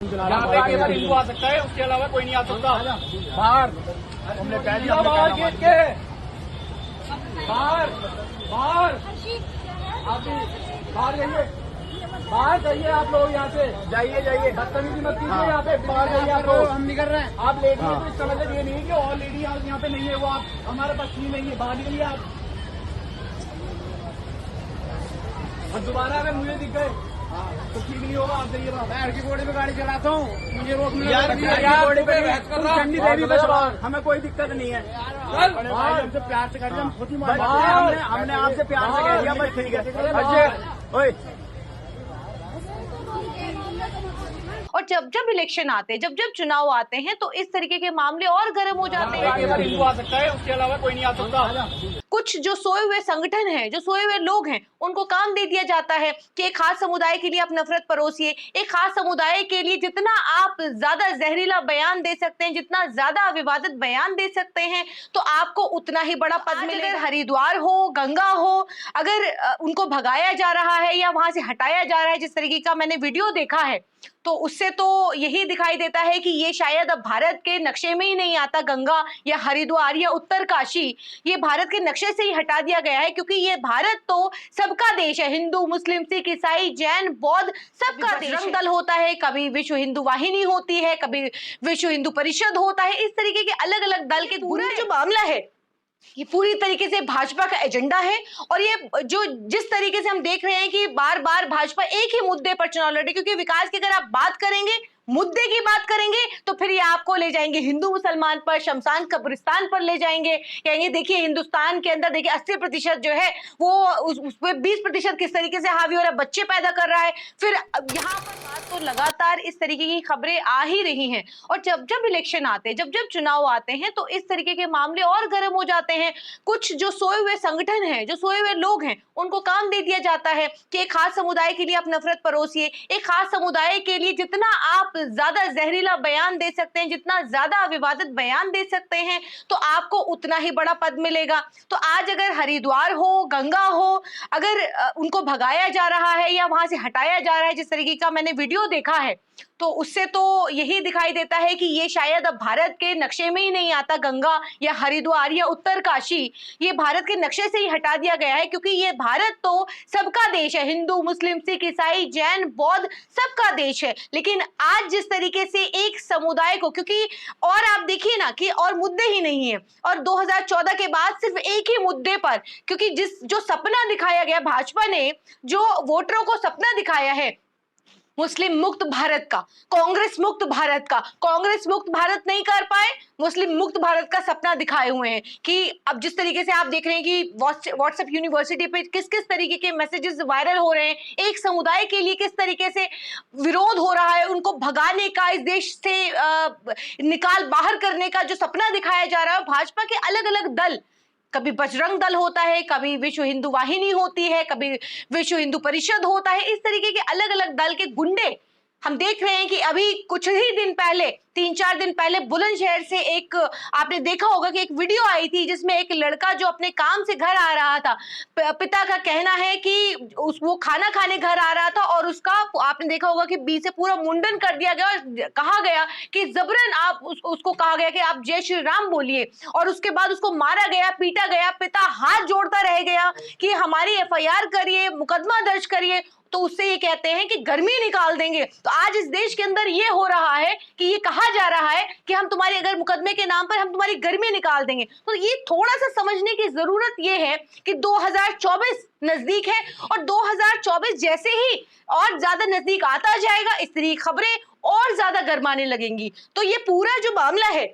यहाँ पे केवल हिंदू आ सकता है, उसके अलावा कोई नहीं आ सकता। बाहर हमने कह दिया, बाहर गेट के बाहर बाहर आप बाहर जाइए, बाहर जाइए आप लोग, यहाँ से जाइए बदतमीजी मत कीजिए, यहाँ पे बाहर जाइए आप लोग। हम नहीं कर रहे हैं, आप लेडी हैं तो इसका मतलब ये नहीं है कि और लेडी यहाँ पे नहीं है, वो आप हमारे पास नहीं है, बाहर निकलिए आप। और दोबारा अगर मुझे दिख गए तो ठीक नहीं होगा, आप जाइए। मैं हर की घोड़े पे गाड़ी चलाता हूँ, मुझे रोक हमें कोई दिक्कत नहीं है, हमसे प्यार से कर, हम खुद ही हमने आपसे प्यार से कह दिया, बस ठीक है। और जब जब इलेक्शन आते हैं, जब जब चुनाव आते हैं, तो इस तरीके के मामले और गर्म हो जाते हैं। केवल हिंदू आ सकता है, उसके अलावा कोई नहीं आ सकता। कुछ जो सोए हुए संगठन हैं, जो सोए हुए लोग हैं, उनको काम दे दिया जाता है कि एक खास समुदाय के लिए आप नफरत परोसिए, एक खास समुदाय के लिए जितना आप ज्यादा जहरीला बयान दे सकते हैं, जितना ज्यादा विवादित बयान दे सकते हैं, तो आपको उतना ही बड़ा पद मिलेगा। अगर हरिद्वार हो, गंगा हो, अगर उनको भगाया जा रहा है या वहां से हटाया जा रहा है, जिस तरीके का मैंने वीडियो देखा है, तो उससे तो यही दिखाई देता है कि ये शायद अब भारत के नक्शे में ही नहीं आता। गंगा या हरिद्वार या उत्तरकाशी, ये भारत के नक्शे से ही हटा दिया गया है, क्योंकि ये भारत तो सबका देश है, हिंदू, मुस्लिम, सिख, ईसाई, जैन, बौद्ध, सबका देश। बजरंग दल होता है, कभी विश्व हिंदू वाहिनी होती है, कभी विश्व हिंदू परिषद होता है, इस तरीके के अलग अलग दल के पूरा जो मामला है, ये पूरी तरीके से भाजपा का एजेंडा है। और ये जो जिस तरीके से हम देख रहे हैं कि बार बार भाजपा एक ही मुद्दे पर चुनाव लड़े, क्योंकि विकास की अगर आप बात करेंगे, मुद्दे की बात करेंगे, तो फिर ये आपको ले जाएंगे हिंदू मुसलमान पर, शमशान कब्रिस्तान पर ले जाएंगे, कहेंगे देखिए हिंदुस्तान के अंदर देखिए 80% जो है वो उस पे 20% किस तरीके से हावी हो रहा है, बच्चे पैदा कर रहा है। फिर यहाँ पर बात तो लगातार इस तरीके की खबरें आ ही रही हैं। और जब जब इलेक्शन आते हैं, जब जब चुनाव आते हैं, तो इस तरीके के मामले और गर्म हो जाते हैं। कुछ जो सोए हुए संगठन हैं, जो सोए हुए लोग हैं, उनको काम दे दिया जाता है कि एक खास समुदाय के लिए आप नफरत परोसिए, एक खास समुदाय के लिए जितना आप ज्यादा जहरीला बयान दे सकते हैं, जितना ज्यादा विवादित बयान दे सकते हैं, तो आपको उतना ही बड़ा पद मिलेगा। तो आज अगर हरिद्वार हो, गंगा हो, अगर उनको भगाया जा रहा है या वहां से हटाया जा रहा है, जिस तरीके का मैंने वीडियो देखा है, तो उससे तो यही दिखाई देता है कि ये शायद अब भारत के नक्शे में ही नहीं आता। गंगा या हरिद्वार या उत्तरकाशी, ये भारत के नक्शे से ही हटा दिया गया है, क्योंकि ये भारत तो सबका देश है, हिंदू, मुस्लिम, सिख, ईसाई, जैन, बौद्ध, सबका देश है। लेकिन आज जिस तरीके से एक समुदाय को, क्योंकि और आप देखिए ना कि और मुद्दे ही नहीं है, और 2014 के बाद सिर्फ एक ही मुद्दे पर, क्योंकि जो सपना दिखाया गया, भाजपा ने जो वोटरों को सपना दिखाया है मुस्लिम मुक्त भारत का, कांग्रेस मुक्त भारत का, कांग्रेस मुक्त भारत नहीं कर पाए, मुस्लिम मुक्त भारत का सपना दिखाए हुए हैं। कि अब जिस तरीके से आप देख रहे हैं कि व्हाट्सएप यूनिवर्सिटी पे किस किस तरीके के मैसेजेस वायरल हो रहे हैं, एक समुदाय के लिए किस तरीके से विरोध हो रहा है, उनको भगाने का, इस देश से निकाल बाहर करने का जो सपना दिखाया जा रहा है। भाजपा के अलग अलग दल, कभी बजरंग दल होता है, कभी विश्व हिंदू वाहिनी होती है, कभी विश्व हिंदू परिषद होता है, इस तरीके के अलग अलग दल के गुंडे हम देख रहे हैं कि अभी कुछ ही दिन पहले, 3-4 दिन पहले बुलंदशहर से एक, आपने देखा होगा कि एक वीडियो आई थी जिसमें एक लड़का जो अपने काम से घर आ रहा था, पिता का कहना है कि वो खाना खाने घर आ रहा था और उसका, आपने देखा होगा कि बीच से पूरा मुंडन कर दिया गया और कहा गया कि जबरन उसको कहा गया कि आप जय श्री राम बोलिए, और उसके बाद उसको मारा गया, पीटा गया। पिता हाथ जोड़ता रह गया कि हमारी एफआईआर करिए, मुकदमा दर्ज करिए, तो उससे ये कहते हैं कि गर्मी निकाल देंगे। तो आज इस देश के अंदर ये हो रहा है कि ये कहा जा रहा है कि हम तुम्हारी, अगर मुकदमे के नाम पर हम तुम्हारी गर्मी निकाल देंगे। तो ये थोड़ा सा समझने की जरूरत ये है कि 2024 नजदीक है, और 2024 जैसे ही और ज्यादा नजदीक आता जाएगा, इस तरह की खबरें और ज्यादा गर्माने लगेंगी। तो ये पूरा जो मामला है,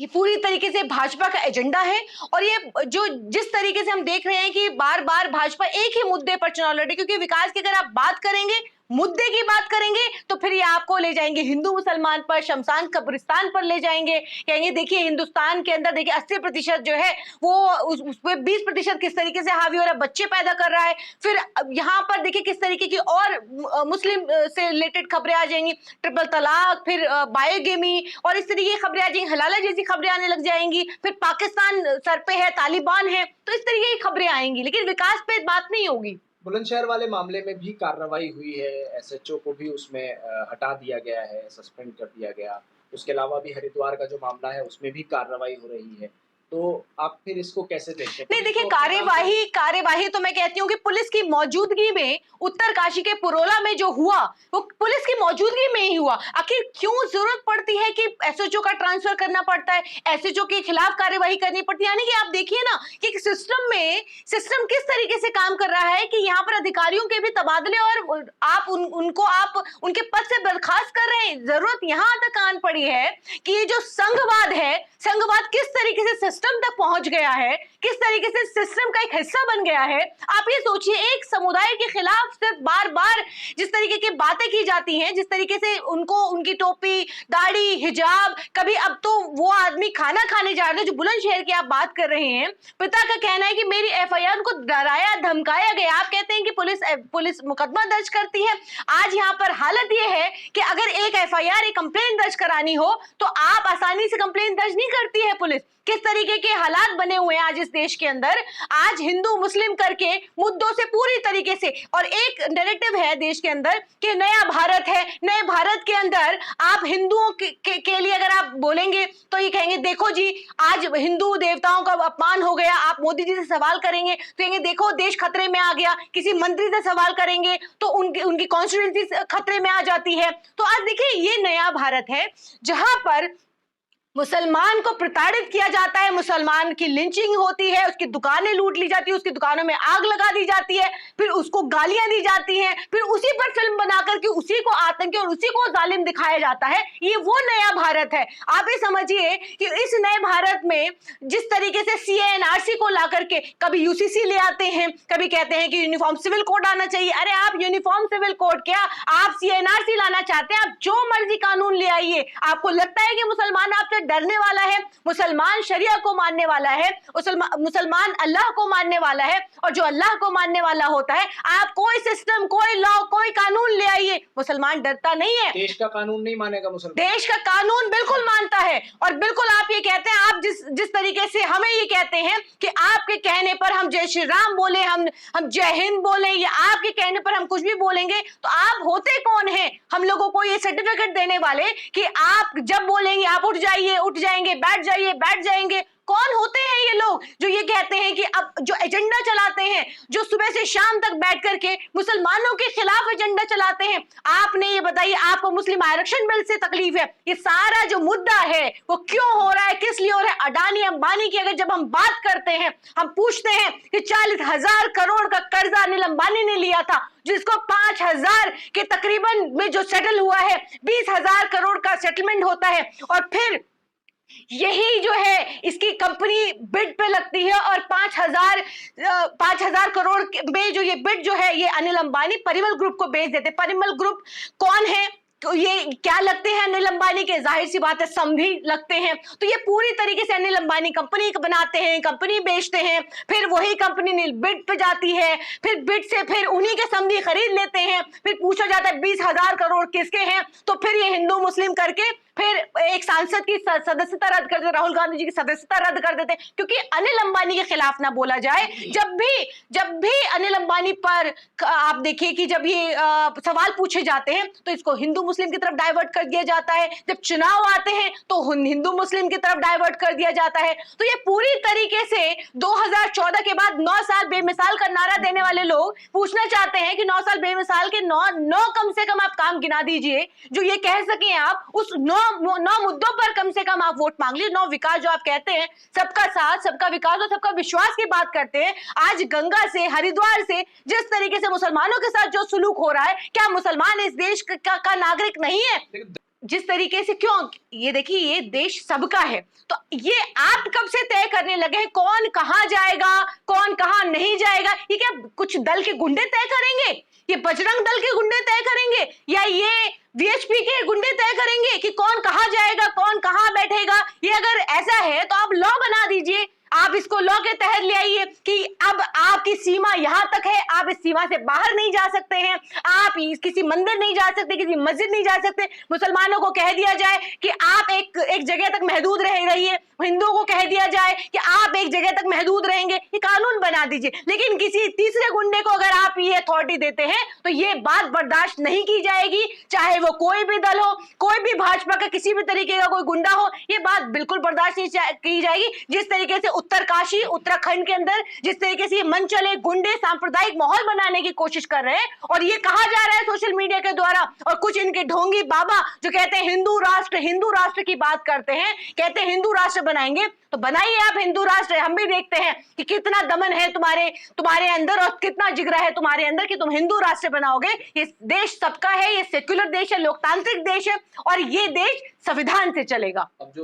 ये पूरी तरीके से भाजपा का एजेंडा है। और ये जो जिस तरीके से हम देख रहे हैं कि बार बार भाजपा एक ही मुद्दे पर चुनाव लड़े, क्योंकि विकास की अगर आप बात करेंगे, मुद्दे की बात करेंगे, तो फिर ये आपको ले जाएंगे हिंदू मुसलमान पर, शमशान कब्रिस्तान पर ले जाएंगे, कहेंगे देखिए हिंदुस्तान के अंदर देखिए 80% जो है वो उस पे 20% किस तरीके से हावी हो रहा है, बच्चे पैदा कर रहा है। फिर यहाँ पर देखिए किस तरीके की और मुस्लिम से रिलेटेड खबरें आ जाएंगी, ट्रिपल तलाक, फिर बायोगेमी, और इस तरीके की खबरें आ जाएंगी, हलाला जैसी खबरें आने लग जाएंगी। फिर पाकिस्तान सर पे है, तालिबान है, तो इस तरीके की खबरें आएंगी, लेकिन विकास पे बात नहीं होगी। बुलंदशहर वाले मामले में भी कार्रवाई हुई है, एसएचओ को भी उसमें हटा दिया गया है, सस्पेंड कर दिया गया। उसके अलावा भी हरिद्वार का जो मामला है उसमें भी कार्रवाई हो रही है। तो आप फिर इसको कैसे देखते हैं? नहीं देखिए, पुलिस को कार्यवाही तो मैं कहती हूँ कि पुलिस की मौजूदगी में उत्तरकाशी के पुरोला में जो हुआ वो पुलिस की मौजूदगी में ही हुआ। आखिर क्यों जरूरत पड़ती है कि एसएचओ का ट्रांसफर करना पड़ता है, एसएचओ के खिलाफ कार्यवाही करनी पड़ती है? यानी कि आप देखिए ना कि सिस्टम किस तरीके से काम कर रहा है कि यहाँ पर अधिकारियों के भी तबादले और आप उनके पद से बर्खास्त कर रहे हैं। जरूरत यहाँ तक आन पड़ी है कि ये जो संघवाद किस तरीके से सिस्टम तक पहुंच गया है, किस तरीके से सिस्टम का एक हिस्सा बन गया है। आप ये सोचिए, एक समुदाय के खिलाफ सिर्फ बार बार जिस तरीके की बातें की जाती हैं, जिस तरीके से उनकी टोपी, दाढ़ी, हिजाब, कभी अब तो वो आदमी खाना खाने जा रहे हैं जो बुलंदशहर की आप बात कर रहे हैं, पिता का कहना है कि मेरी एफआईआर को डराया धमकाया गया। आप कहते हैं कि पुलिस मुकदमा दर्ज करती है। आज यहाँ पर हालत ये है कि अगर एक एफआईआर, एक कंप्लेन दर्ज करानी हो तो आप आसानी से कंप्लेन दर्ज नहीं करती है पुलिस। किस तरीके के हालात बने हुए हैं आज इस देश के अंदर। आज हिंदू मुस्लिम करके मुद्दों से पूरी तरीके से, और एक नैरेटिव है देश के अंदर कि नया भारत है, नए भारत के अंदर आप हिंदुओं के लिए अगर आप बोलेंगे तो ये कहेंगे देखो जी आज हिंदू देवताओं का अपमान हो गया। आप मोदी जी से सवाल करेंगे तो कहेंगे देखो देश खतरे में आ गया। किसी मंत्री से सवाल करेंगे तो उनकी कॉन्स्टिट्यूएंसी खतरे में आ जाती है। तो आज देखिए ये नया भारत है जहां पर मुसलमान को प्रताड़ित किया जाता है, मुसलमान की लिंचिंग होती है, उसकी दुकानें लूट ली जाती है, उसकी दुकानों में आग लगा दी जाती है, फिर उसको गालियां दी जाती हैं, फिर उसी पर फिल्म बनाकर के उसी को आतंकी और उसी को जालिम दिखाया जाता है। ये वो नया भारत है। आप ये समझिए कि इस नए भारत में जिस तरीके से सीए एनआरसी को ला करके कभी यूसीसी ले आते हैं, कभी कहते हैं कि यूनिफॉर्म सिविल कोड आना चाहिए। अरे आप यूनिफॉर्म सिविल कोड क्या, आप सीए एनआरसी लाना चाहते हैं, आप जो मर्जी कानून ले आइए। आपको लगता है कि मुसलमान आपसे डरने वाला है? मुसलमान शरिया को मानने वाला है, मुसलमान अल्लाह को मानने वाला है, और जो अल्लाह को मानने वाला होता है, आप कोई सिस्टम, कोई लॉ, कोई कानून ले आइए, मुसलमान डरता नहीं है। देश का कानून नहीं मानेगा मुसलमान? देश का कानून बिल्कुल मानता है। और बिल्कुल आप ये कहते हैं, आप जिस तरीके से हमें ये कहते हैं कि आपके कहने पर हम जय श्री राम बोले, हम जय हिंद बोले, या आपके कहने पर हम कुछ भी बोलेंगे, तो आप होते कौन हैं हम लोगों को ये सर्टिफिकेट देने वाले कि आप जब बोलेंगे आप उठ जाएंगे, बैठ जाएंगे? कौन होते हैं ये लोग जो ये कहते हैं कि अब जो एजेंडा चलाते हैं, जो सुबह से शाम तक बैठ करके मुसलमानों के खिलाफ एजेंडा चलाते हैं? आपने ये बताइए, आपको मुस्लिम आरक्षण बिल से तकलीफ है? ये सारा जो मुद्दा है वो क्यों हो रहा है, किस लिए हो रहा है? अडानी अंबानी की अगर जब हम बात करते हैं, हम पूछते हैं कि 40,000 करोड़ का कर्जा अनिल अंबानी ने लिया था, जिसको 5,000 के तकरीबन में जो सेटल हुआ है, 20,000 करोड़ का सेटलमेंट होता है, और फिर यही जो है इसकी कंपनी बिड पे लगती है, और 5,000 करोड़ में जो ये बिड जो है ये अनिल अंबानी परिमल ग्रुप को बेच देते। परिमल ग्रुप कौन है? तो ये क्या लगते हैं अनिल अंबानी के? जाहिर सी बात है समधी लगते हैं। तो ये पूरी तरीके से अनिल अंबानी कंपनी बनाते हैं, कंपनी बेचते हैं, फिर वही कंपनी बिड पे जाती है, फिर बिड से फिर उन्हीं के समधी खरीद लेते हैं, फिर पूछा जाता है 20,000 करोड़ किसके हैं, तो फिर ये हिंदू मुस्लिम करके फिर एक सांसद की सदस्यता रद्द कर देते, राहुल गांधी जी की सदस्यता रद्द कर देते, क्योंकि अनिल अंबानी के खिलाफ ना बोला जाए। जब भी अनिल अंबानी पर आप देखिए कि जब ये सवाल पूछे जाते हैं तो इसको हिंदू मुस्लिम की तरफ डाइवर्ट कर दिया जाता है, जब चुनाव आते हैं तो हिंदू मुस्लिम की तरफ डाइवर्ट कर दिया जाता है। तो ये पूरी तरीके से 2014 के बाद 9 साल बेमिसाल का नारा देने वाले लोग पूछना चाहते हैं कि 9 साल बेमिसाल के 9 कम से कम आप काम गिना दीजिए जो ये कह सकें आप उस 9 मुद्दों पर कम से कम आप वोट मांग लीजिए। 9 विकास जो आप कहते हैं, सबका साथ, सबका विकास और सबका विश्वास की बात करते हैं। आज गंगा से, हरिद्वार से जिस तरीके से मुसलमानों के साथ जो सुलूक हो रहा है, क्या मुसलमान इस देश का नागरिक नहीं है? जिस तरीके से, क्यों, ये देखिए ये देश सबका है, तो ये आप कब से तय करने लगे हैं कौन कहां जाएगा, कौन कहां नहीं जाएगा? ये क्या कुछ दल के गुंडे तय करेंगे? ये बजरंग दल के गुंडे तय करेंगे, या ये वीएचपी के गुंडे तय करेंगे कि कौन कहां जाएगा, कौन कहां बैठेगा? ये अगर ऐसा है तो आप लॉ बना दीजिए। आप इसको लॉ के तहत ले आइए कि अब आपकी सीमा यहां तक है, आप इस सीमा से बाहर नहीं जा सकते हैं, आप किसी मंदिर नहीं जा सकते, किसी मस्जिद नहीं जा सकते। मुसलमानों को कह दिया जाए कि आप एक जगह तक महदूद रहिए, हिंदुओं को कह दिया जाए कि आप एक जगह तक महदूद रहेंगे, ये कानून बना दीजिए। लेकिन किसी तीसरे गुंडे को अगर आप ये अथॉरिटी देते हैं तो ये बात बर्दाश्त नहीं की जाएगी, चाहे वो कोई भी दल हो, कोई भी भाजपा का किसी भी तरीके का कोई गुंडा हो, ये बात बिल्कुल बर्दाश्त नहीं की जाएगी। जिस तरीके से उत्तरकाशी उत्तराखंड के अंदर जिस तरीके से मन चले गुंडे सांप्रदायिक माहौल बनाने की कोशिश कर रहे हैं, और ये कहा जा रहा है सोशल मीडिया के द्वारा, और कुछ इनके ढोंगी बाबा जो कहते हैं हिंदू राष्ट्र की बात करते हैं, कहते हैं हिंदू राष्ट्र बनाएंगे, तो बनाइए आप हिंदू राष्ट्र। हम भी देखते हैं कि कितना दमन है तुम्हारे अंदर और कितना जिगरा है तुम्हारे अंदर कि तुम हिंदू राष्ट्र बनाओगे। ये देश सबका है, ये सेक्युलर देश है, लोकतांत्रिक देश है, और ये देश संविधान से चलेगा। अब जो